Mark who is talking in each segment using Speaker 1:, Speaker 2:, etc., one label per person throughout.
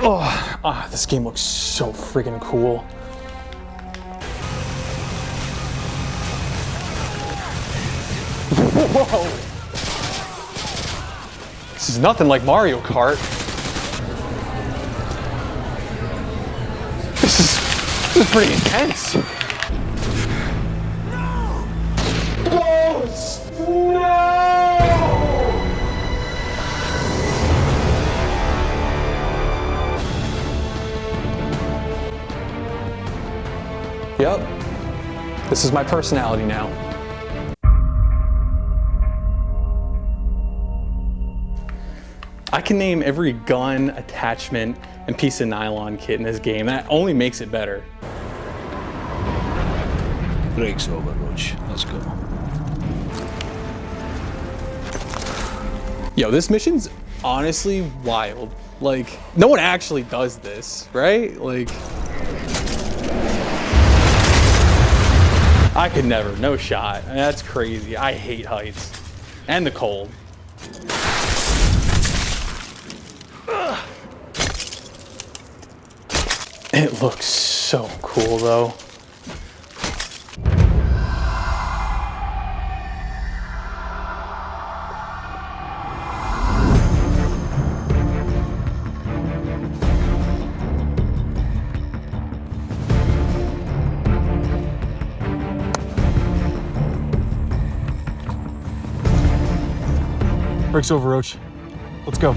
Speaker 1: Oh, this game looks so freaking cool. Whoa! This is nothing like Mario Kart. This is pretty intense. No! Yep, this is my personality now. I can name every gun, attachment, and piece of nylon kit in this game. That only makes it better.
Speaker 2: Breaks over, Roach. Let's go.
Speaker 1: Yo, this mission's honestly wild. Like, no one actually does this, right? Like, I could never, no shot. I mean, that's crazy. I hate heights and the cold. Ugh. It looks so cool though.
Speaker 3: Breaks over, Roach. Let's go.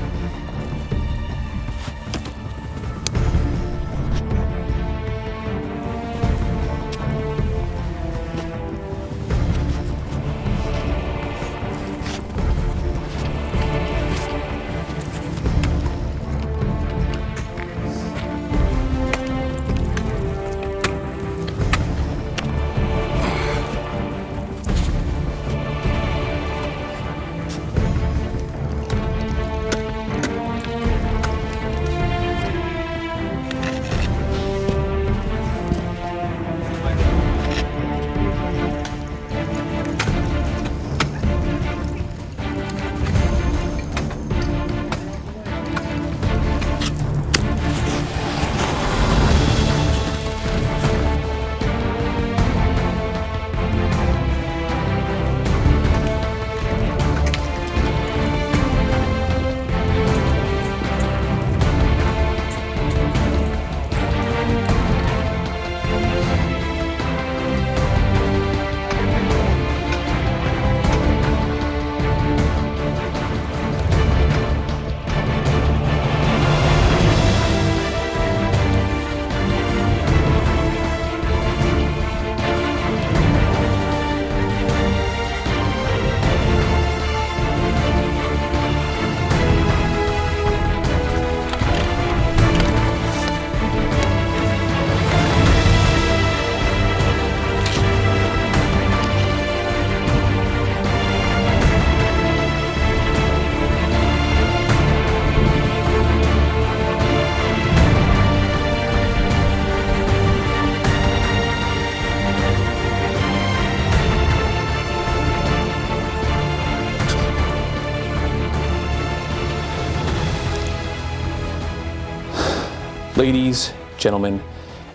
Speaker 1: Ladies, gentlemen,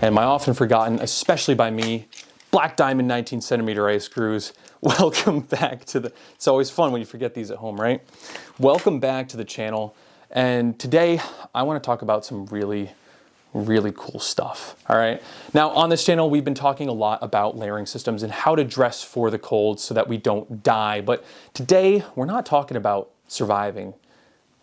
Speaker 1: and my often forgotten, especially by me, Black Diamond 19cm ice screws, welcome back to the, it's always fun when you forget these at home, right? Welcome back to the channel, and today I want to talk about some really cool stuff, all right? Now, on this channel, we've been talking a lot about layering systems and how to dress for the cold so that we don't die, but today, we're not talking about surviving,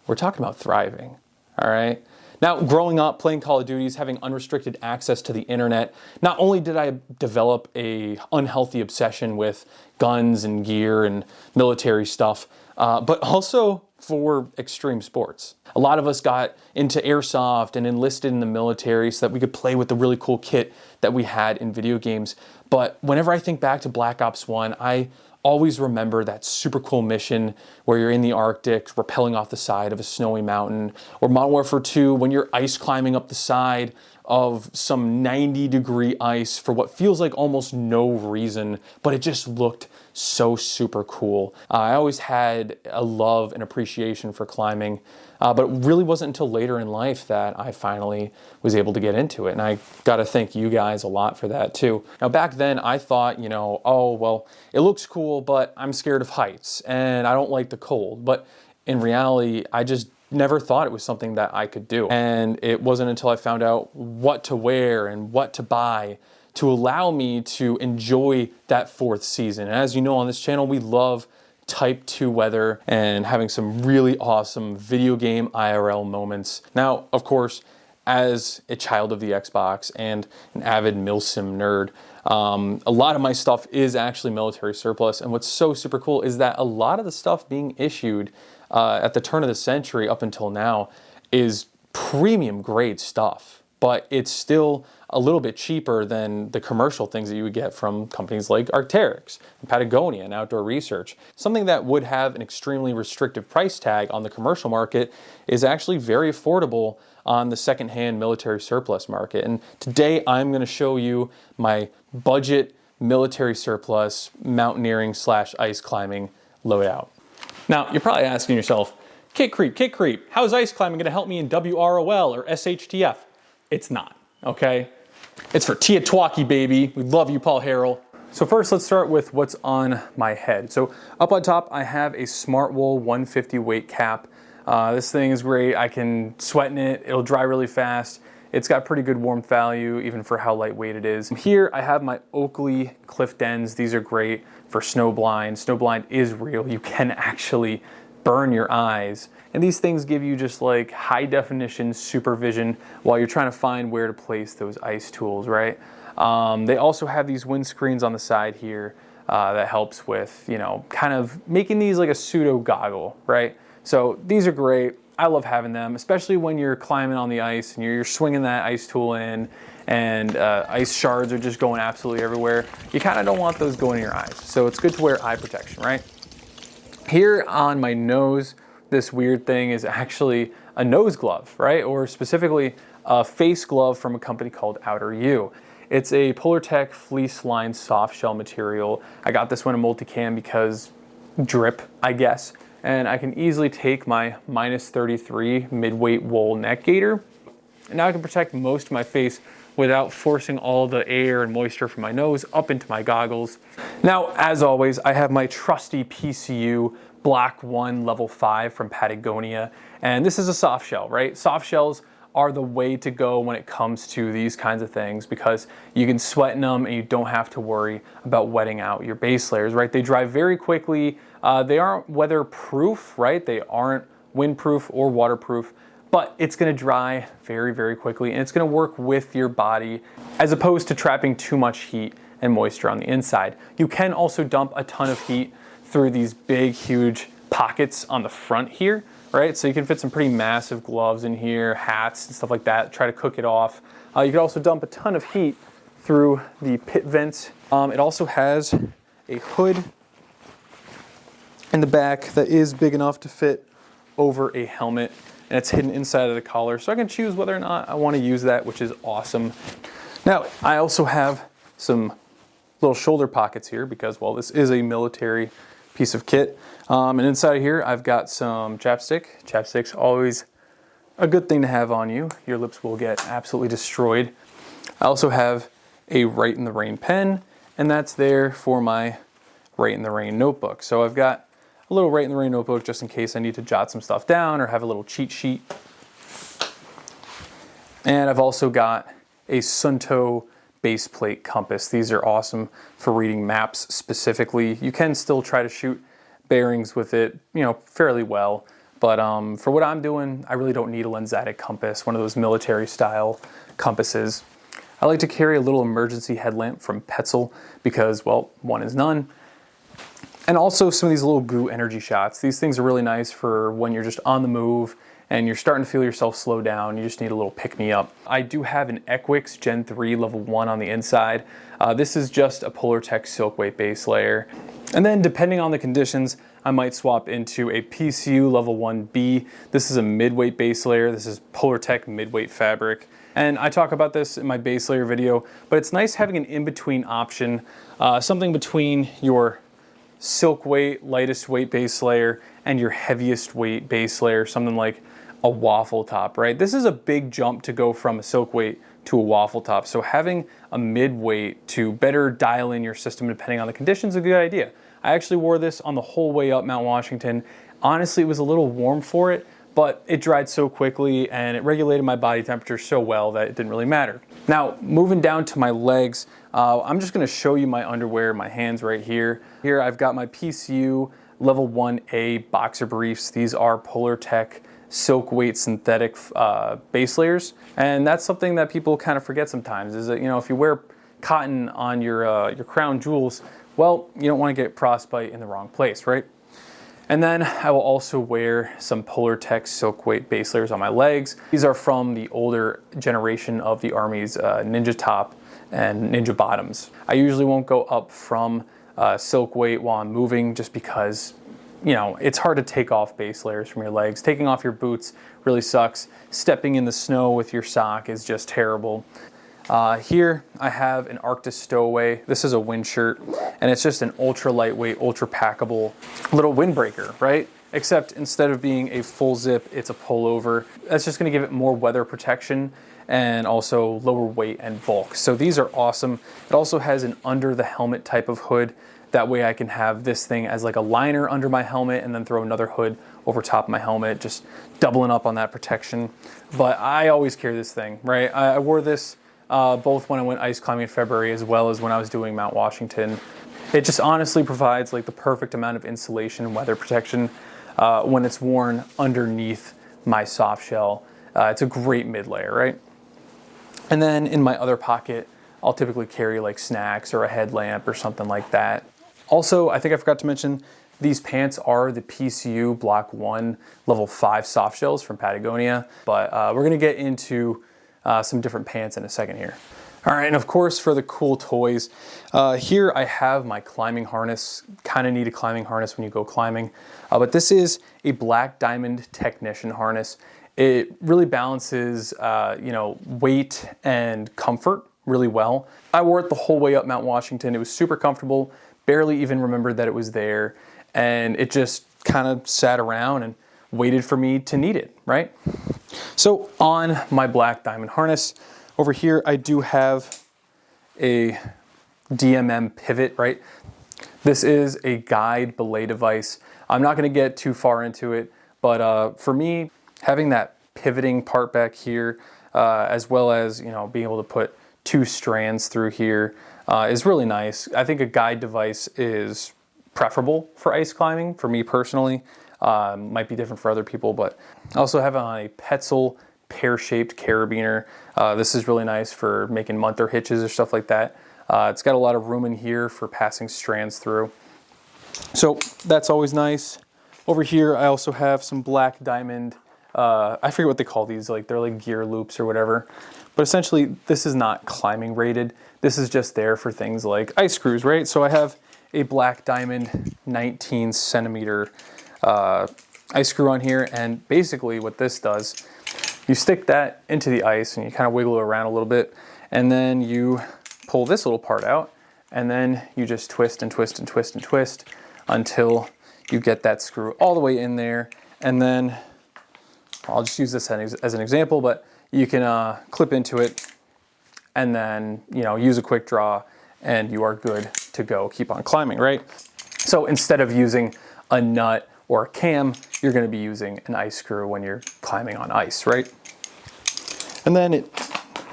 Speaker 1: we're talking about thriving, all right? Now, growing up, playing Call of Duties, having unrestricted access to the internet, not only did I develop an unhealthy obsession with guns and gear and military stuff, but also for extreme sports. A lot of us got into airsoft and enlisted in the military so that we could play with the really cool kit that we had in video games. But whenever I think back to Black Ops 1, I always remember that super cool mission where you're in the Arctic, rappelling off the side of a snowy mountain, or Modern Warfare 2 when you're ice climbing up the side of some 90-degree ice for what feels like almost no reason, but it just looked so super cool. I always had a love and appreciation for climbing, but it really wasn't until later in life that I finally was able to get into it. And I gotta thank you guys a lot for that too. Now back then I thought, you know, oh, well, it looks cool, but I'm scared of heights and I don't like the cold. But in reality, I just never thought it was something that I could do. And it wasn't until I found out what to wear and what to buy to allow me to enjoy that fourth season. And as you know on this channel, we love type 2 weather and having some really awesome video game IRL moments. Now, of course, as a child of the Xbox and an avid milsim nerd, a lot of my stuff is actually military surplus. And what's so super cool is that a lot of the stuff being issued at the turn of the century up until now is premium grade stuff, but it's still a little bit cheaper than the commercial things that you would get from companies like Arc'teryx, Patagonia, and Outdoor Research. Something that would have an extremely restrictive price tag on the commercial market is actually very affordable on the secondhand military surplus market. And today I'm going to show you my budget military surplus mountaineering / ice climbing loadout. Now, you're probably asking yourself, Kit Creep, how is ice climbing going to help me in WROL or SHTF? It's not, okay? It's for Tiatuaki, baby. We love you, Paul Harrell. So first, let's start with what's on my head. So up on top, I have a Smartwool 150 weight cap. This thing is great. I can sweat in it. It'll dry really fast. It's got pretty good warmth value, even for how lightweight it is. Here, I have my Oakley Cliff Dens. These are great for snowblind. Snowblind is real. You can actually burn your eyes. And these things give you just like high definition supervision while you're trying to find where to place those ice tools, right? They also have these windscreens on the side here that helps with, you know, kind of making these like a pseudo goggle, right? So these are great. I love having them, especially when you're climbing on the ice and you're swinging that ice tool in and ice shards are just going absolutely everywhere. You kind of don't want those going in your eyes. So it's good to wear eye protection, right? Here on my nose, this weird thing is actually a nose glove, right? Or specifically a face glove from a company called Outer U. It's a Polartec fleece lined soft shell material. I got this one in multicam because drip, I guess. And I can easily take my -33 midweight wool neck gaiter. And now I can protect most of my face without forcing all the air and moisture from my nose up into my goggles. Now, as always, I have my trusty PCU Black 1 level 5 from Patagonia. And this is a soft shell, right? Soft shells are the way to go when it comes to these kinds of things because you can sweat in them and you don't have to worry about wetting out your base layers, right? They dry very quickly. They aren't weatherproof, right? They aren't windproof or waterproof, but it's gonna dry very, very quickly and it's gonna work with your body as opposed to trapping too much heat and moisture on the inside. You can also dump a ton of heat through these big, huge pockets on the front here, right? So you can fit some pretty massive gloves in here, hats and stuff like that, try to cook it off. You can also dump a ton of heat through the pit vents. It also has a hood in the back that is big enough to fit over a helmet, and it's hidden inside of the collar, so I can choose whether or not I want to use that, which is awesome. Now, I also have some little shoulder pockets here because, well, this is a military piece of kit. And inside of here, I've got some chapstick. Chapstick's always a good thing to have on you. Your lips will get absolutely destroyed. I also have a Write in the Rain pen, and that's there for my Write in the Rain notebook. So I've got a little Write in the Rain notebook just in case I need to jot some stuff down or have a little cheat sheet. And I've also got a Sunto base plate compass. These are awesome for reading maps specifically. You can still try to shoot bearings with it, you know, fairly well. But for what I'm doing, I really don't need a lensatic compass, one of those military style compasses. I like to carry a little emergency headlamp from Petzl because, well, one is none. And also some of these little goo energy shots. These things are really nice for when you're just on the move and you're starting to feel yourself slow down. You just need a little pick-me-up. I do have an Equix Gen 3 level 1 on the inside. This is just a Polartec silk weight base layer. And then depending on the conditions, I might swap into a PCU level 1B. This is a mid-weight base layer. This is Polartec mid-weight fabric. And I talk about this in my base layer video, but it's nice having an in-between option, something between your silk weight, lightest weight base layer and your heaviest weight base layer, something like a waffle top, right? This is a big jump to go from a silk weight to a waffle top. So having a mid-weight to better dial in your system depending on the conditions is a good idea. I actually wore this on the whole way up Mount Washington. Honestly, it was a little warm for it, but it dried so quickly and it regulated my body temperature so well that it didn't really matter. Now, moving down to my legs, I'm just gonna show you my underwear, my hands right here. Here I've got my PCU Level 1A boxer briefs. These are Polartec silk weight synthetic base layers. And that's something that people kind of forget sometimes is that, you know, if you wear cotton on your crown jewels, well, you don't want to get frostbite in the wrong place, right? And then I will also wear some Polartec silk weight base layers on my legs. These are from the older generation of the Army's Ninja Top and Ninja Bottoms. I usually won't go up from silk weight while I'm moving just because, you know, it's hard to take off base layers from your legs. Taking off your boots really sucks. Stepping in the snow with your sock is just terrible. Here I have an Arctis Stowaway. This is a wind shirt, and it's just an ultra lightweight, ultra packable little windbreaker, right? Except instead of being a full zip, it's a pullover. That's just gonna give it more weather protection and also lower weight and bulk. So these are awesome. It also has an under the helmet type of hood. That way I can have this thing as like a liner under my helmet and then throw another hood over top of my helmet, just doubling up on that protection. But I always carry this thing, right? I wore this both when I went ice climbing in February as well as when I was doing Mount Washington. It just honestly provides like the perfect amount of insulation and weather protection when it's worn underneath my soft shell. It's a great mid layer, right? And then in my other pocket, I'll typically carry like snacks or a headlamp or something like that. Also, I think I forgot to mention, these pants are the PCU Block 1 Level 5 soft shells from Patagonia, but we're gonna get into some different pants in a second here. All right, and of course for the cool toys, here I have my climbing harness. Kind of need a climbing harness when you go climbing, but this is a Black Diamond Technician harness. It really balances, you know, weight and comfort really well. I wore it the whole way up Mount Washington. It was super comfortable, barely even remembered that it was there, and it just kind of sat around and waited for me to need it, right? So on my Black Diamond harness, over here I do have a DMM pivot, right? This is a guide belay device. I'm not gonna get too far into it, but for me, having that pivoting part back here, as well as, you know, being able to put 2 strands through here is really nice. I think a guide device is preferable for ice climbing, for me personally. Might be different for other people, but I also have on a Petzl pear-shaped carabiner. This is really nice for making munter hitches or stuff like that. It's got a lot of room in here for passing strands through. So that's always nice. Over here, I also have some Black Diamond, I forget what they call these, like they're like gear loops or whatever. But essentially, this is not climbing rated. This is just there for things like ice screws, right? So I have a Black Diamond 19 centimeter ice screw on here, and basically what this does, you stick that into the ice and you kind of wiggle it around a little bit, and then you pull this little part out, and then you just twist and twist and twist and twist until you get that screw all the way in there. And then I'll just use this as an example, but you can clip into it and then, you know, use a quick draw and you are good to go. Keep on climbing, right? So instead of using a nut or a cam, you're gonna be using an ice screw when you're climbing on ice, right? And then it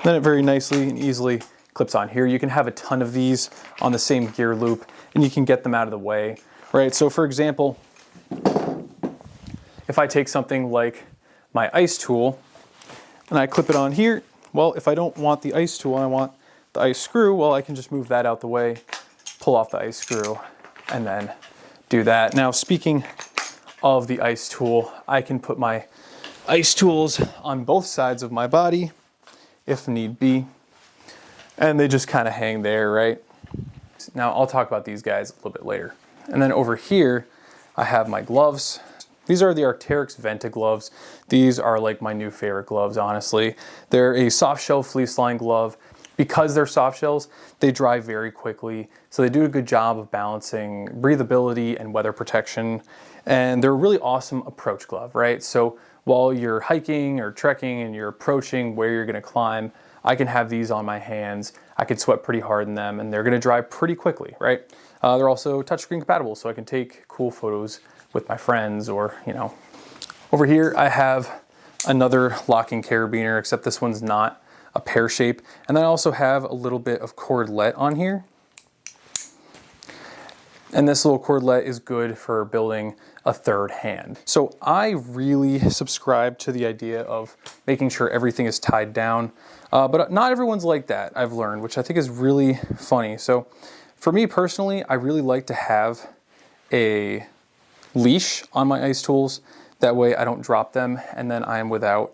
Speaker 1: very nicely and easily clips on here. You can have a ton of these on the same gear loop and you can get them out of the way, right? So for example, if I take something like my ice tool and I clip it on here, well, if I don't want the ice tool, I want the ice screw, well, I can just move that out the way, pull off the ice screw, and then do that. Now, speaking of the ice tool, I can put my ice tools on both sides of my body, if need be, and they just kind of hang there, right? Now, I'll talk about these guys a little bit later. And then over here, I have my gloves. These are the Arc'teryx Venta gloves. These are like my new favorite gloves, honestly. They're a soft shell fleece lined glove. Because they're soft shells, they dry very quickly. So they do a good job of balancing breathability and weather protection. And they're a really awesome approach glove, right? So while you're hiking or trekking and you're approaching where you're gonna climb, I can have these on my hands. I can sweat pretty hard in them and they're gonna dry pretty quickly, right? They're also touchscreen compatible, so I can take cool photos with my friends or, you know. Over here, I have another locking carabiner, except this one's not a pear shape. And then I also have a little bit of cordlet on here. And this little cordlet is good for building a third hand. So I really subscribe to the idea of making sure everything is tied down. But not everyone's like that, I've learned, which I think is really funny. So for me personally, I really like to have a leash on my ice tools. That way I don't drop them and then I am without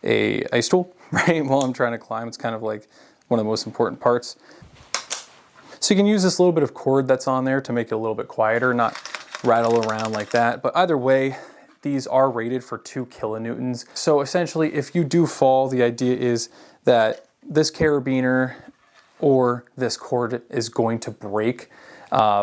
Speaker 1: a ice tool, right? While I'm trying to climb. It's kind of like one of the most important parts. So you can use this little bit of cord that's on there to make it a little bit quieter, not rattle around like that. But either way, these are rated for 2 kilonewtons. So essentially, if you do fall, the idea is that this carabiner or this cord is going to break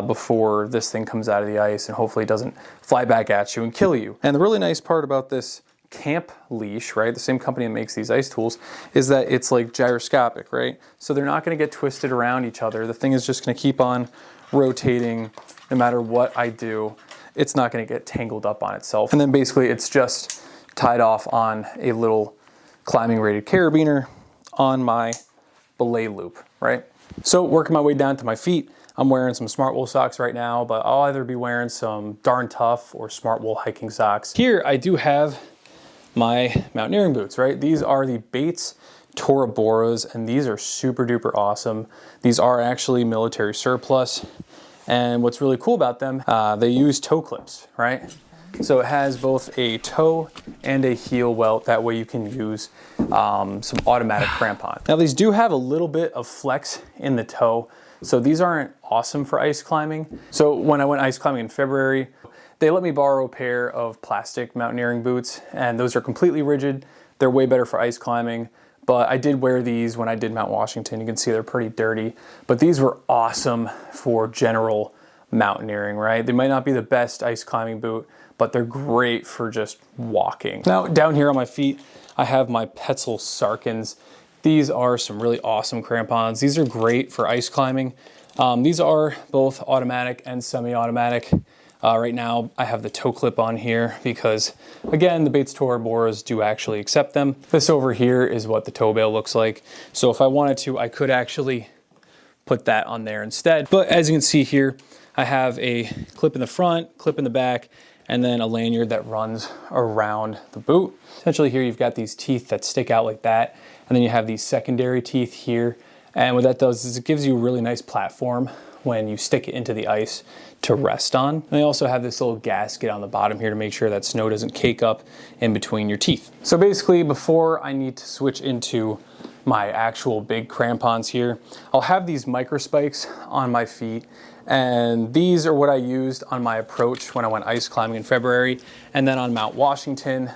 Speaker 1: before this thing comes out of the ice and hopefully doesn't fly back at you and kill you. And the really nice part about this camp leash, right, the same company that makes these ice tools, is that it's like gyroscopic, right? So they're not going to get twisted around each other. The thing is just going to keep on rotating no matter what I do. It's not going to get tangled up on itself. And then basically it's just tied off on a little climbing rated carabiner on my belay loop, right? So working my way down to my feet, I'm wearing some Smartwool socks right now, but I'll either be wearing some Darn Tough or Smartwool hiking socks. Here I do have my mountaineering boots, right? These are the Bates Toraboras, and these are super duper awesome. These are actually military surplus. And what's really cool about them, they use toe clips, right? So it has both a toe and a heel welt. That way you can use some automatic crampon. Now these do have a little bit of flex in the toe. So these aren't awesome for ice climbing. So when I went ice climbing in February, they let me borrow a pair of plastic mountaineering boots, and those are completely rigid. They're way better for ice climbing, but I did wear these when I did Mount Washington. You can see they're pretty dirty, but these were awesome for general mountaineering, right? They might not be the best ice climbing boot, but they're great for just walking. Now, down here on my feet, I have my Petzl Sarkins. These are some really awesome crampons. These are great for ice climbing. These are both automatic and semi-automatic. Right now I have the toe clip on here because, again, the Bates Toraboras do actually accept them. This over here is what the toe bail looks like. So if I wanted to, I could actually put that on there instead. But as you can see here, I have a clip in the front, clip in the back, and then a lanyard that runs around the boot. Essentially here you've got these teeth that stick out like that, and then you have these secondary teeth here. And what that does is it gives you a really nice platform when you stick it into the ice to rest on. And they also have this little gasket on the bottom here to make sure that snow doesn't cake up in between your teeth. So basically, before I need to switch into my actual big crampons here, I'll have these micro spikes on my feet, and these are what I used on my approach when I went ice climbing in February. And then on Mount Washington,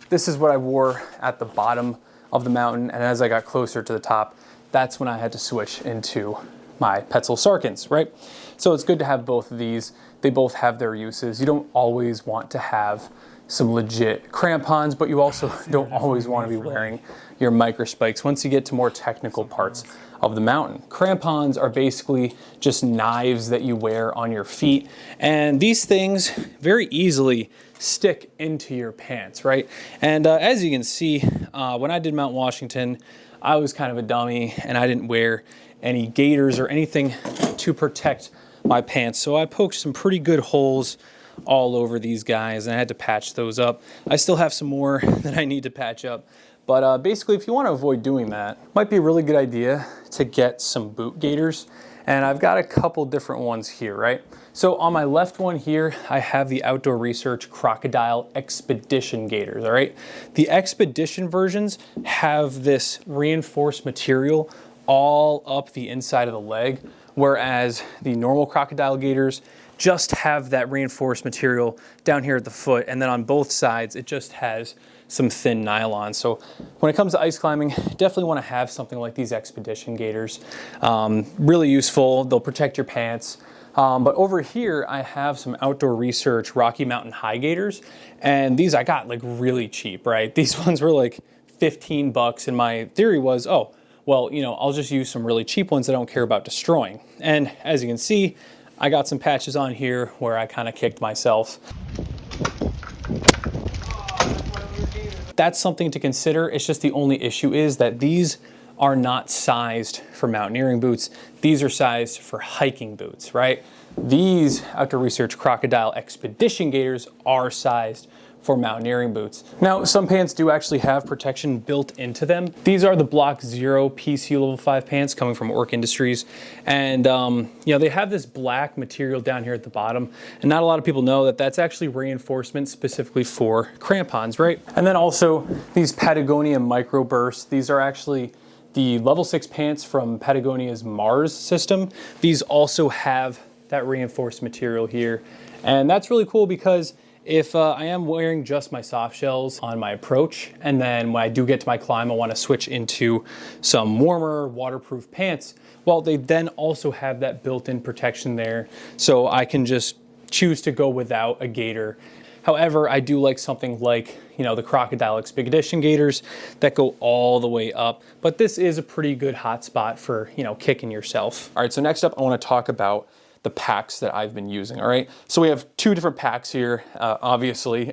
Speaker 1: this is what I wore at the bottom of the mountain, and as I got closer to the top, that's when I had to switch into my Petzl Sarkins, right? So it's good to have both of these. They both have their uses. You don't always want to have some legit crampons, but you also don't always want to be wearing your micro spikes once you get to more technical parts of the mountain. Crampons are basically just knives that you wear on your feet, and these things very easily stick into your pants, right? And as you can see, when I did Mount Washington, I was kind of a dummy and I didn't wear any gaiters or anything to protect my pants. So I poked some pretty good holes all over these guys and I had to patch those up. I still have some more that I need to patch up. But basically, if you want to avoid doing that, it might be a really good idea to get some boot gaiters. And I've got a couple different ones here, right? So on my left one here, I have the Outdoor Research Crocodile Expedition gaiters, all right? The Expedition versions have this reinforced material all up the inside of the leg, whereas the normal Crocodile gaiters just have that reinforced material down here at the foot, and then on both sides it just has some thin nylon. So when it comes to ice climbing, definitely want to have something like these expedition gaiters. Really useful. They'll protect your pants. But over here, I have some Outdoor Research Rocky Mountain High Gaiters, and these I got like really cheap, right? These ones were like 15 bucks, and my theory was, oh, well, you know, I'll just use some really cheap ones that I don't care about destroying. And as you can see, I got some patches on here where I kind of kicked myself. That's something to consider. It's just the only issue is that these are not sized for mountaineering boots. These are sized for hiking boots, right? These Outdoor Research Crocodile Expedition Gaiters are sized for mountaineering boots. Now, some pants do actually have protection built into them. These are the Block Zero PCU Level 5 pants coming from Orc Industries. And, you know, they have this black material down here at the bottom. And not a lot of people know that that's actually reinforcement specifically for crampons, right? And then also these Patagonia Micro Bursts. These are actually the Level 6 pants from Patagonia's Mars system. These also have that reinforced material here. And that's really cool because if I am wearing just my soft shells on my approach, and then when I do get to my climb, I want to switch into some warmer, waterproof pants, well, they then also have that built-in protection there, so I can just choose to go without a gaiter. However, I do like something like, you know, the Crocodile Expedition gaiters that go all the way up, but this is a pretty good hot spot for, you know, kicking yourself. All right, so next up, I want to talk about the packs that I've been using, all right? So we have two different packs here, obviously,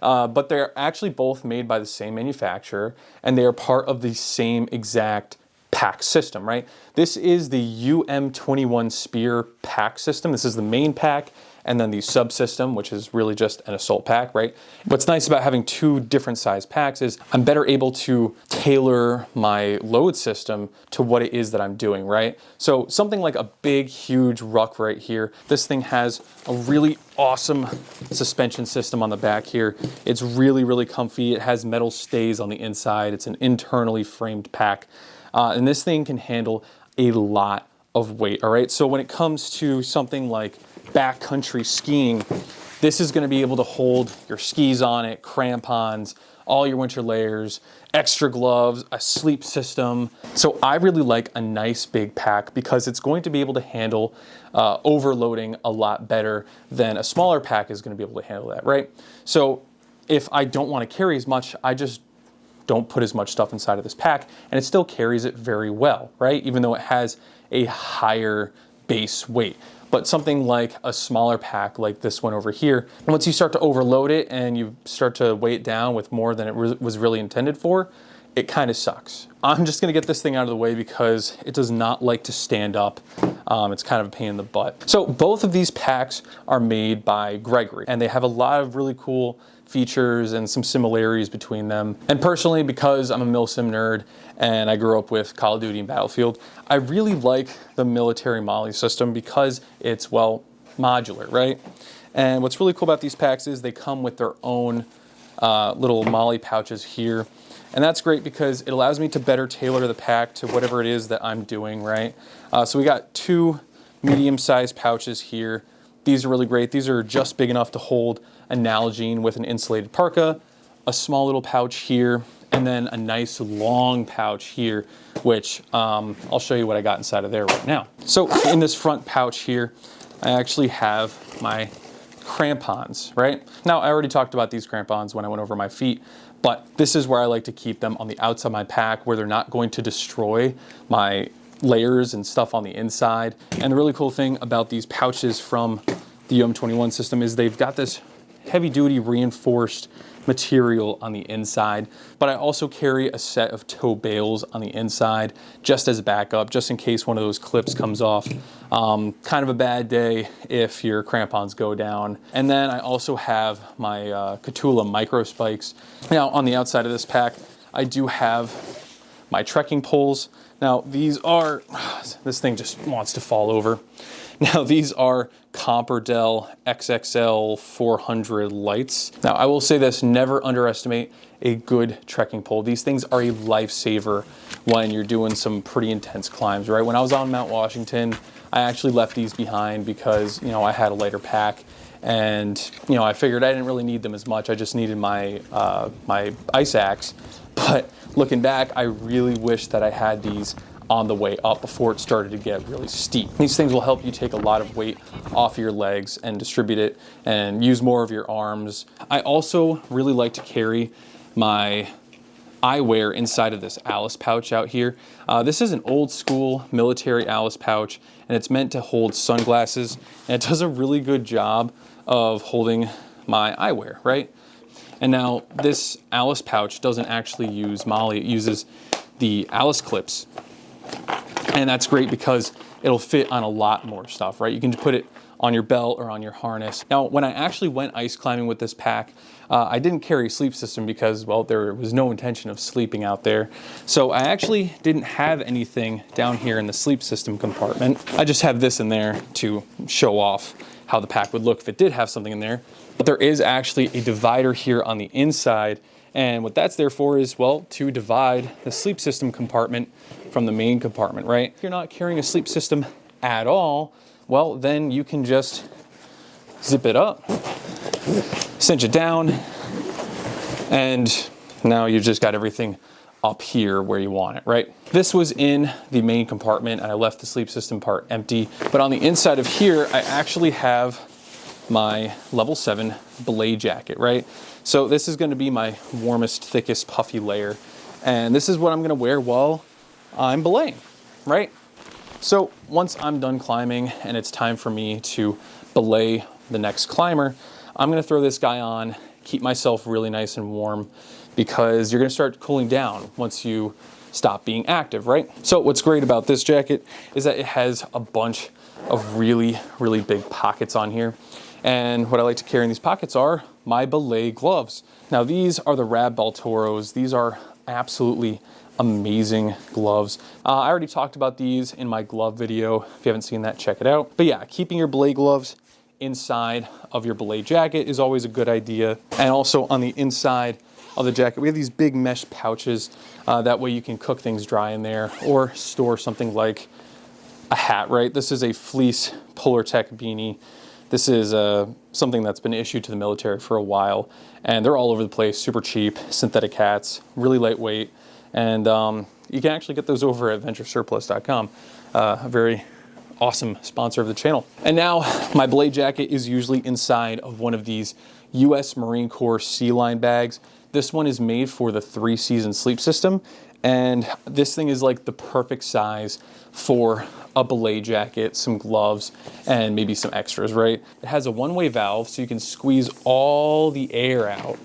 Speaker 1: but they're actually both made by the same manufacturer, and they are part of the same exact pack system, right? This is the UM21 Spear pack system. This is the main pack, and then the subsystem, which is really just an assault pack, right? What's nice about having two different size packs is I'm better able to tailor my load system to what it is that I'm doing, right? So something like a big, huge ruck right here, this thing has a really awesome suspension system on the back here. It's really, really comfy. It has metal stays on the inside. It's an internally framed pack. And this thing can handle a lot of weight, all right? So when it comes to something like backcountry skiing, this is going to be able to hold your skis on it, crampons, all your winter layers, extra gloves, a sleep system. So I really like a nice big pack because it's going to be able to handle overloading a lot better than a smaller pack is going to be able to handle that, right? So if I don't want to carry as much, I just don't put as much stuff inside of this pack, and it still carries it very well, right? Even though it has a higher base weight. But something like a smaller pack like this one over here, once you start to overload it and you start to weigh it down with more than it was really intended for, it kind of sucks. I'm just gonna get this thing out of the way because it does not like to stand up. It's kind of a pain in the butt. So both of these packs are made by Gregory, and they have a lot of really cool features and some similarities between them. And personally, because I'm a milsim nerd and I grew up with Call of Duty and Battlefield, I really like the military MOLLE system because it's, well, modular, right? And what's really cool about these packs is they come with their own little MOLLE pouches here. And that's great because it allows me to better tailor the pack to whatever it is that I'm doing, right? So we got two medium-sized pouches here. These are really great. These are just big enough to hold a Nalgene with an insulated parka, a small little pouch here, and then a nice long pouch here, which I'll show you what I got inside of there right now. So in this front pouch here, I actually have my crampons, right? Now, I already talked about these crampons when I went over my feet, but this is where I like to keep them, on the outside of my pack, where they're not going to destroy my layers and stuff on the inside. And the really cool thing about these pouches from the UM21 system is they've got this heavy duty reinforced material on the inside, but I also carry a set of toe bails on the inside just as a backup, just in case one of those clips comes off. Kind of a bad day if your crampons go down. And then I also have my Catula micro spikes. Now on the outside of this pack, I do have my trekking poles. Now these are, this thing just wants to fall over. Now these are Comperdell XXL 400 lights. Now I will say this, never underestimate a good trekking pole. These things are a lifesaver when you're doing some pretty intense climbs, right? When I was on Mount Washington, I actually left these behind because, you know, I had a lighter pack and, you know, I figured I didn't really need them as much. I just needed my, my ice axe. But looking back, I really wish that I had these on the way up before it started to get really steep. These things will help you take a lot of weight off your legs and distribute it and use more of your arms. I also really like to carry my eyewear inside of this Alice pouch out here. This is an old school military Alice pouch, and it's meant to hold sunglasses, and it does a really good job of holding my eyewear, right? And now this Alice pouch doesn't actually use Molly, it uses the Alice clips. And that's great because it'll fit on a lot more stuff, right? You can put it on your belt or on your harness. Now, when I actually went ice climbing with this pack, I didn't carry a sleep system because, well, there was no intention of sleeping out there. So I actually didn't have anything down here in the sleep system compartment. I just have this in there to show off how the pack would look if it did have something in there. But there is actually a divider here on the inside. And what that's there for is, well, to divide the sleep system compartment from the main compartment, right? If you're not carrying a sleep system at all, well, then you can just zip it up, cinch it down, and now you've just got everything up here where you want it, right? This was in the main compartment and I left the sleep system part empty, but on the inside of here, I actually have my level 7 Belay jacket, right? So this is gonna be my warmest, thickest, puffy layer. And this is what I'm gonna wear while I'm belaying, right? So once I'm done climbing and it's time for me to belay the next climber, I'm gonna throw this guy on, keep myself really nice and warm because you're gonna start cooling down once you stop being active, right? So what's great about this jacket is that it has a bunch of really, really big pockets on here. And what I like to carry in these pockets are my Belay gloves. Now these are the Rab Baltoros. These are absolutely amazing gloves. I already talked about these in my glove video. If you haven't seen that, check it out. But yeah, keeping your Belay gloves inside of your Belay jacket is always a good idea. And also on the inside of the jacket, we have these big mesh pouches. That way you can cook things dry in there or store something like a hat, right? This is a fleece Polartec beanie. This is something that's been issued to the military for a while, and they're all over the place, super cheap, synthetic hats, really lightweight, and you can actually get those over at venturesurplus.com, a very awesome sponsor of the channel. And now my Belay jacket is usually inside of one of these US Marine Corps Sea Line bags. This one is made for the 3-season sleep system, and this thing is like the perfect size for a Belay jacket, some gloves, and maybe some extras, right? It has a one-way valve, so you can squeeze all the air out,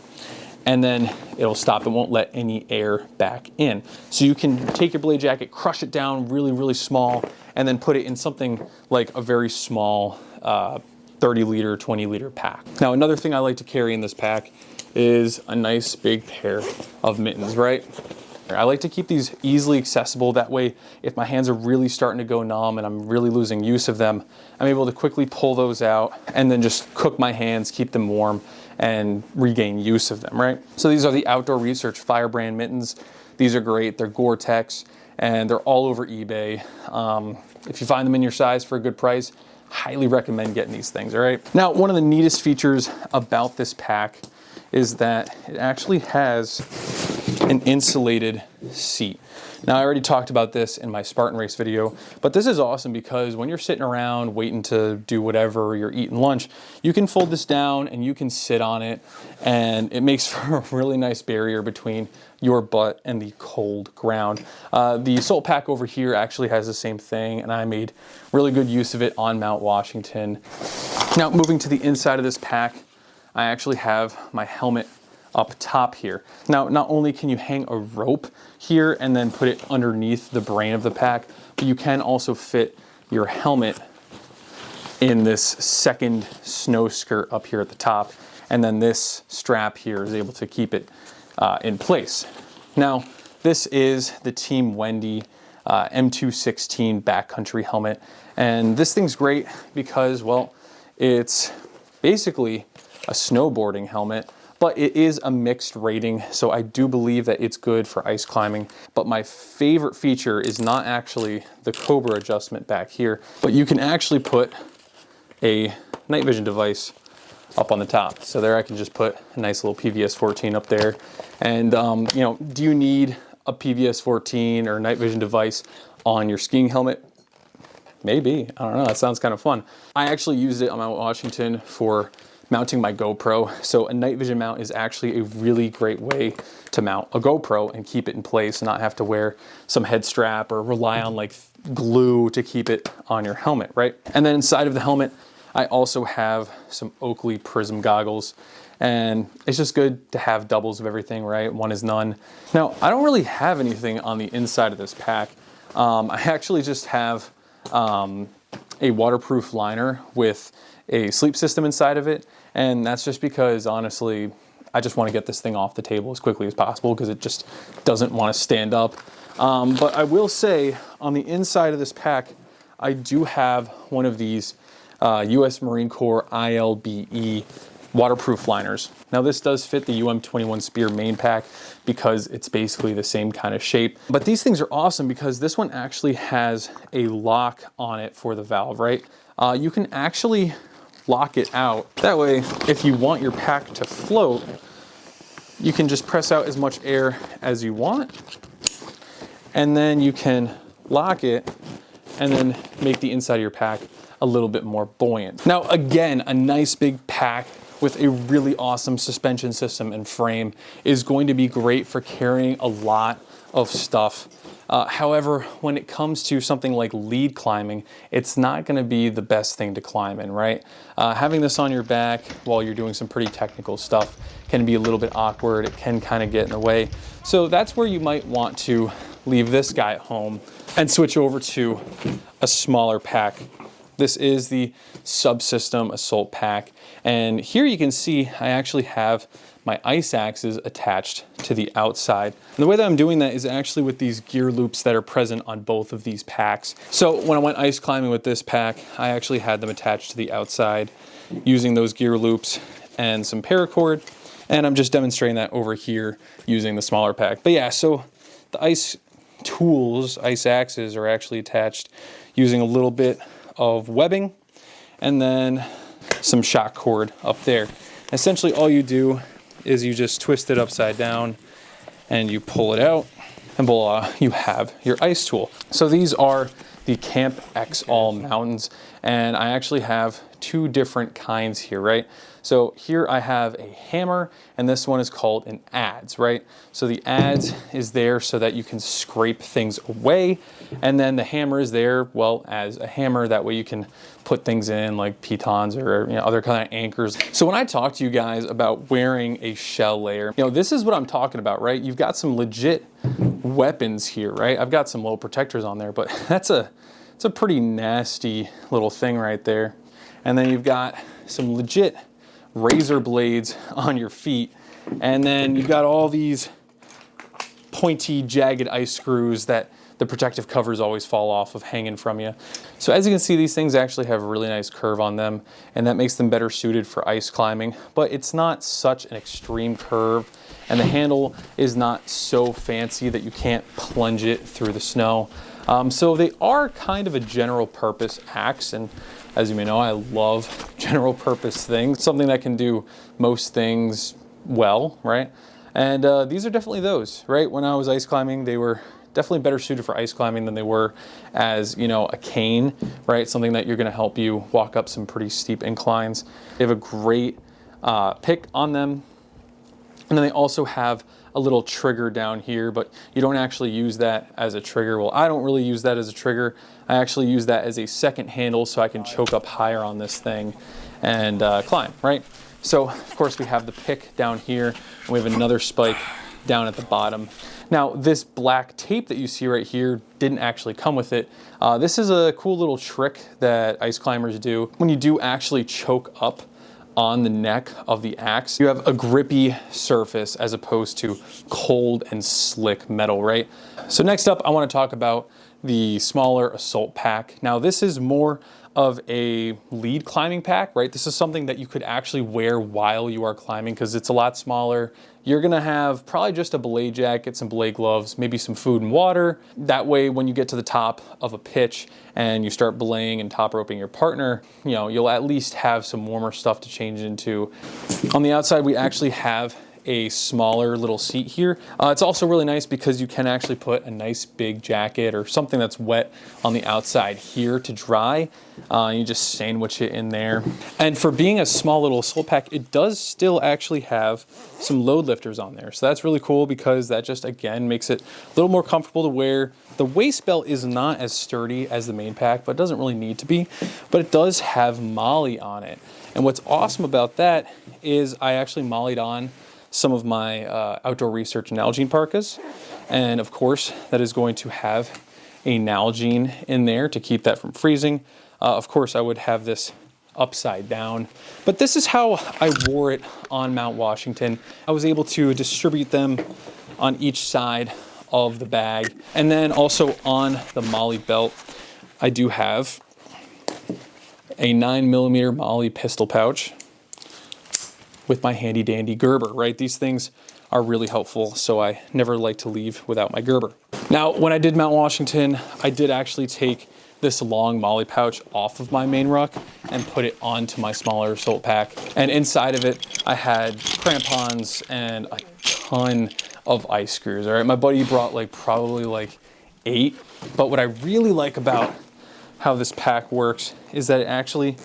Speaker 1: and then it'll stop. It won't let any air back in. So you can take your Belay jacket, crush it down really, really small, and then put it in something like a very small 30-liter, 20-liter pack. Now, another thing I like to carry in this pack is a nice big pair of mittens, right? I like to keep these easily accessible. That way, if my hands are really starting to go numb and I'm really losing use of them, I'm able to quickly pull those out and then just cook my hands, keep them warm, and regain use of them, right? So these are the Outdoor Research Firebrand mittens. These are great. They're Gore-Tex, and they're all over eBay. If you find them in your size for a good price, highly recommend getting these things, all right? Now, one of the neatest features about this pack is that it actually has an insulated seat. Now, I already talked about this in my Spartan race video, but this is awesome because when you're sitting around waiting to do whatever, you're eating lunch, you can fold this down and you can sit on it, and it makes for a really nice barrier between your butt and the cold ground. The Salt Pack over here actually has the same thing, and I made really good use of it on Mount Washington. Now, moving to the inside of this pack, I actually have my helmet up top here. Now, not only can you hang a rope here and then put it underneath the brain of the pack, but you can also fit your helmet in this second snow skirt up here at the top. And then this strap here is able to keep it in place. Now, this is the Team Wendy M216 backcountry helmet. And this thing's great because, well, it's basically a snowboarding helmet, but it is a mixed rating, so I do believe that it's good for ice climbing. But my favorite feature is not actually the Cobra adjustment back here, but you can actually put a night vision device up on the top. So there I can just put a nice little PVS 14 up there. And you know, do you need a PVS 14 or night vision device on your skiing helmet? Maybe, I don't know, that sounds kind of fun. I actually used it on Mount Washington for mounting my GoPro. So a night vision mount is actually a really great way to mount a GoPro and keep it in place and not have to wear some head strap or rely on like glue to keep it on your helmet, right? And then inside of the helmet, I also have some Oakley Prism goggles, and it's just good to have doubles of everything, right? One is none. Now, I don't really have anything on the inside of this pack. I actually just have a waterproof liner with a sleep system inside of it. And that's just because, honestly, I just want to get this thing off the table as quickly as possible because it just doesn't want to stand up. But I will say, on the inside of this pack, I do have one of these US Marine Corps ILBE waterproof liners. Now this does fit the UM21 Spear main pack because it's basically the same kind of shape. But these things are awesome because this one actually has a lock on it for the valve, right? You can actually lock it out. That way, if you want your pack to float, you can just press out as much air as you want, and then you can lock it and then make the inside of your pack a little bit more buoyant. Now, again, a nice big pack with a really awesome suspension system and frame is going to be great for carrying a lot of stuff. However, when it comes to something like lead climbing, it's not going to be the best thing to climb in, right? Having this on your back while you're doing some pretty technical stuff can be a little bit awkward. It can kind of get in the way. So that's where you might want to leave this guy at home and switch over to a smaller pack. This is the Subsystem Assault Pack. And here you can see I actually have my ice axes attached to the outside. And the way that I'm doing that is actually with these gear loops that are present on both of these packs. So when I went ice climbing with this pack, I actually had them attached to the outside using those gear loops and some paracord. And I'm just demonstrating that over here using the smaller pack. But yeah, so the ice tools, ice axes, are actually attached using a little bit of webbing and then some shock cord up there. Essentially all you do is you just twist it upside down and you pull it out, and voila, you have your ice tool. So these are the Camp X All mountains, and I actually have two different kinds here, right? So here I have a hammer, and this one is called an adze, right? So the adze is there so that you can scrape things away, and then the hammer is there, well, as a hammer. That way you can put things in like pitons or other kind of anchors. So when I talk to you guys about wearing a shell layer, this is what I'm talking about, right? You've got some legit weapons here, right? I've got some little protectors on there, but it's a pretty nasty little thing right there. And then you've got some legit razor blades on your feet, and then you've got all these pointy, jagged ice screws that the protective covers always fall off of hanging from you. So as you can see, these things actually have a really nice curve on them, and that makes them better suited for ice climbing, but it's not such an extreme curve, and the handle is not so fancy that you can't plunge it through the snow. So they are kind of a general purpose axe, and as you may know, I love general purpose things, something that can do most things well, right? And these are definitely those, right? When I was ice climbing, they were definitely better suited for ice climbing than they were as, a cane, right? Something that you're gonna help you walk up some pretty steep inclines. They have a great pick on them. And then they also have a little trigger down here, but you don't actually use that as a trigger. Well, I don't really use that as a trigger. I actually use that as a second handle so I can choke up higher on this thing and climb, right? So, of course, we have the pick down here, and we have another spike down at the bottom. Now, this black tape that you see right here didn't actually come with it. This is a cool little trick that ice climbers do. When you do actually choke up on the neck of the axe, you have a grippy surface as opposed to cold and slick metal, right? So next up, I want to talk about the smaller assault pack. Now this is more of a lead climbing pack, right? This is something that you could actually wear while you are climbing because it's a lot smaller. You're gonna have probably just a belay jacket, some belay gloves, maybe some food and water. That way, when you get to the top of a pitch and you start belaying and top roping your partner, you know, you'll at least have some warmer stuff to change into. On the outside, we actually have a smaller little seat here. It's also really nice because you can actually put a nice big jacket or something that's wet on the outside here to dry. You just sandwich it in there. And for being a small little assault pack, it does still actually have some load lifters on there. So that's really cool because that just, again, makes it a little more comfortable to wear. The waist belt is not as sturdy as the main pack, but it doesn't really need to be. But it does have MOLLE on it. And what's awesome about that is I actually MOLLE'd on some of my outdoor research Nalgene parkas. And of course, that is going to have a Nalgene in there to keep that from freezing. Of course, I would have this upside down, but this is how I wore it on Mount Washington. I was able to distribute them on each side of the bag. And then also on the MOLLE belt, I do have a 9mm MOLLE pistol pouch with my handy dandy Gerber, right? These things are really helpful, so I never like to leave without my Gerber. Now, when I did Mount Washington, I did actually take this long MOLLE pouch off of my main ruck and put it onto my smaller assault pack. And inside of it, I had crampons and a ton of ice screws, all right? My buddy brought probably 8, but what I really like about how this pack works is that it actually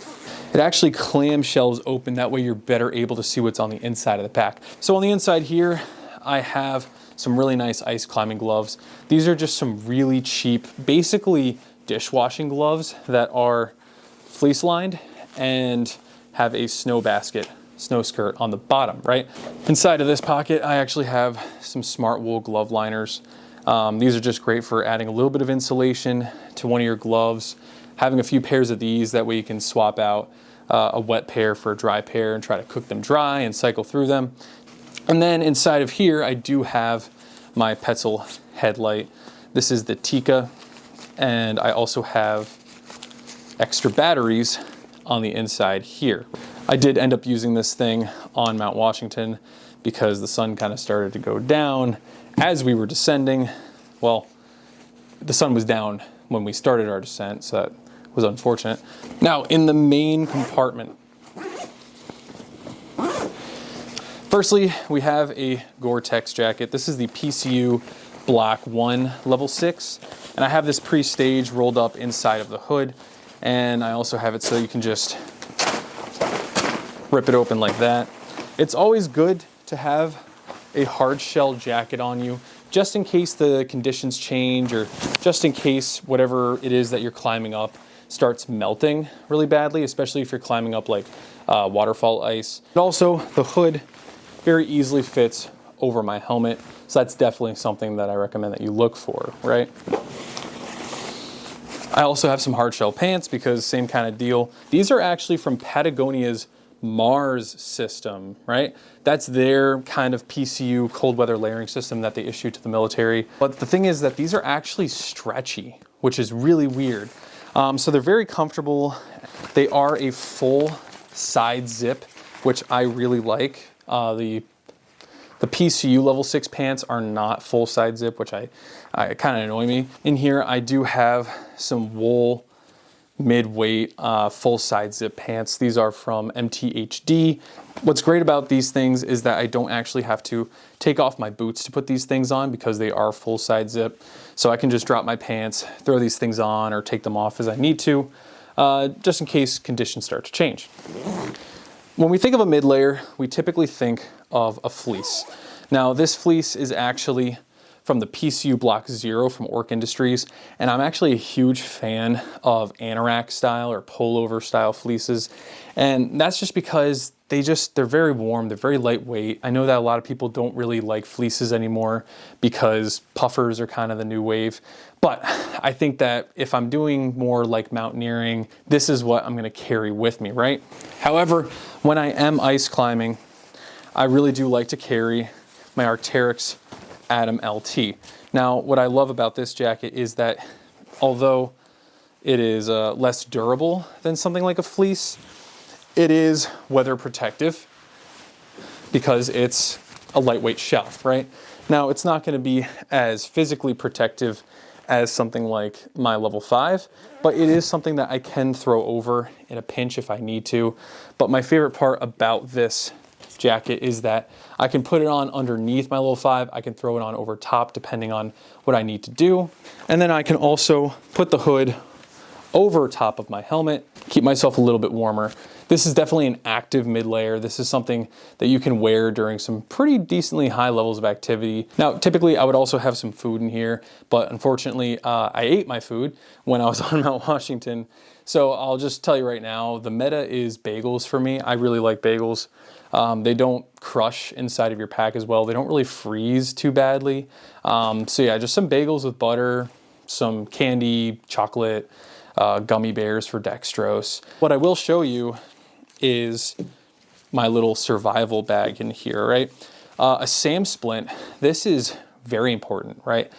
Speaker 1: clamshells open. That way you're better able to see what's on the inside of the pack. So on the inside here, I have some really nice ice climbing gloves. These are just some really cheap, basically dishwashing gloves that are fleece lined and have a snow basket, snow skirt on the bottom, right? Inside of this pocket, I actually have some smart wool glove liners. These are just great for adding a little bit of insulation to one of your gloves. Having a few pairs of these, that way you can swap out a wet pair for a dry pair and try to cook them dry and cycle through them. And then inside of here, I do have my Petzl headlight. This is the Tika, and I also have extra batteries on the inside here. I did end up using this thing on Mount Washington because the sun kind of started to go down as we were descending. Well, the sun was down when we started our descent, so that was unfortunate. Now, in the main compartment, firstly, we have a Gore-Tex jacket. This is the PCU Block 1 Level 6, and I have this pre-stage rolled up inside of the hood, and I also have it so you can just rip it open like that. It's always good to have a hard shell jacket on you, just in case the conditions change, or just in case whatever it is that you're climbing up starts melting really badly, especially if you're climbing up waterfall ice. And also, the hood very easily fits over my helmet, so that's definitely something that I recommend that you look for, right? I also have some hard shell pants because same kind of deal. These are actually from Patagonia's Mars system, right? That's their kind of PCU cold weather layering system that they issue to the military. But the thing is that these are actually stretchy, which is really weird. So they're very comfortable. They are a full side zip, which I really like. The PCU level 6 pants are not full side zip, which I kind of annoy me. In here, I do have some wool mid-weight full side zip pants. These are from MTHD. What's great about these things is that I don't actually have to take off my boots to put these things on because they are full side zip. So I can just drop my pants, throw these things on, or take them off as I need to, just in case conditions start to change. When we think of a mid-layer, we typically think of a fleece. Now, this fleece is actually from the PCU Block 0 from Ork Industries, and I'm actually a huge fan of anorak style or pullover style fleeces, and that's just because they're very warm, they're very lightweight. I know that a lot of people don't really like fleeces anymore because puffers are kind of the new wave, but I think that if I'm doing more like mountaineering, this is what I'm gonna carry with me, right? However, when I am ice climbing, I really do like to carry my Arc'teryx Atom LT. Now, what I love about this jacket is that although it is less durable than something like a fleece, it is weather protective because it's a lightweight shell, right? Now, it's not gonna be as physically protective as something like my level 5, but it is something that I can throw over in a pinch if I need to. But my favorite part about this jacket is that I can put it on underneath my level 5, I can throw it on over top depending on what I need to do. And then I can also put the hood over top of my helmet, keep myself a little bit warmer. This is definitely an active mid-layer. This is something that you can wear during some pretty decently high levels of activity. Now, typically I would also have some food in here, but unfortunately I ate my food when I was on Mount Washington. So I'll just tell you right now, the meta is bagels for me. I really like bagels. They don't crush inside of your pack as well. They don't really freeze too badly. So yeah, just some bagels with butter, some candy, chocolate, gummy bears for dextrose. What I will show you is my little survival bag in here, right? A SAM splint, this is very important, right?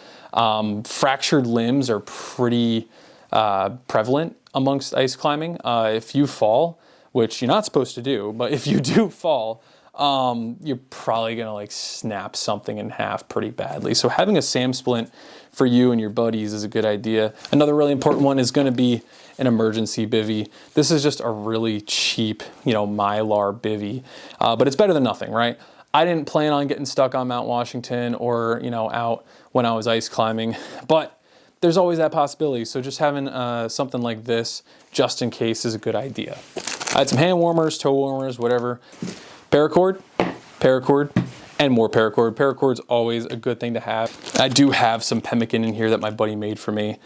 Speaker 1: Fractured limbs are pretty prevalent amongst ice climbing. If you fall, which you're not supposed to do, but if you do fall, you're probably gonna like snap something in half pretty badly. So having a SAM splint for you and your buddies is a good idea. Another really important one is gonna be an emergency bivy. This is just a really cheap, Mylar bivy, but it's better than nothing, right? I didn't plan on getting stuck on Mount Washington or, out when I was ice climbing, but there's always that possibility. So just having something like this, just in case, is a good idea. I had some hand warmers, toe warmers, whatever. Paracord, and more paracord. Paracord's always a good thing to have. I do have some pemmican in here that my buddy made for me.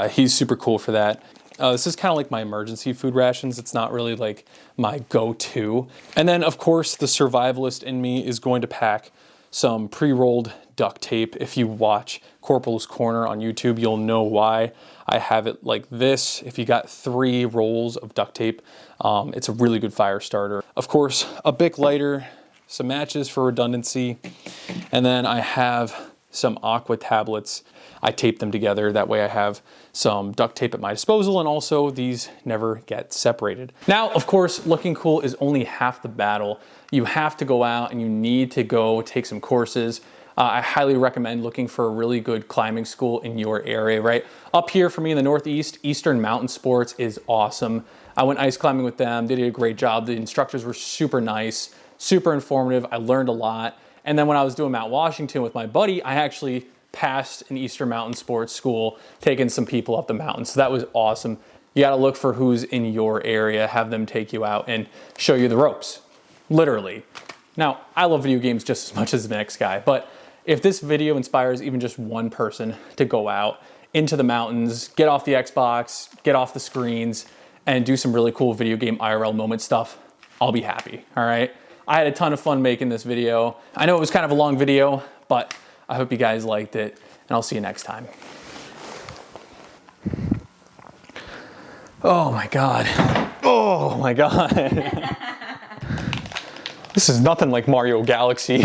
Speaker 1: He's super cool for that. This is kind of like my emergency food rations. It's not really like my go-to. And then of course the survivalist in me is going to pack some pre-rolled duct tape. If you watch Corporal's Corner on YouTube, you'll know why I have it like this. If you got 3 rolls of duct tape, it's a really good fire starter. Of course, a Bic lighter, some matches for redundancy, and then I have some aqua tablets. I tape them together. That way I have some duct tape at my disposal, and also these never get separated. Now, of course, looking cool is only half the battle. You have to go out and you need to go take some courses. I highly recommend looking for a really good climbing school in your area, right? Up here for me in the Northeast, Eastern Mountain Sports is awesome. I went ice climbing with them. They did a great job. The instructors were super nice, super informative. I learned a lot. And then when I was doing Mount Washington with my buddy, I actually passed an Eastern Mountain Sports school, taking some people up the mountain. So that was awesome. You gotta look for who's in your area, have them take you out and show you the ropes, literally. Now, I love video games just as much as the next guy, but if this video inspires even just one person to go out into the mountains, get off the Xbox, get off the screens, and do some really cool video game IRL moment stuff, I'll be happy, all right? I had a ton of fun making this video. I know it was kind of a long video, but I hope you guys liked it, and I'll see you next time. Oh my God. Oh my God. This is nothing like Mario Galaxy.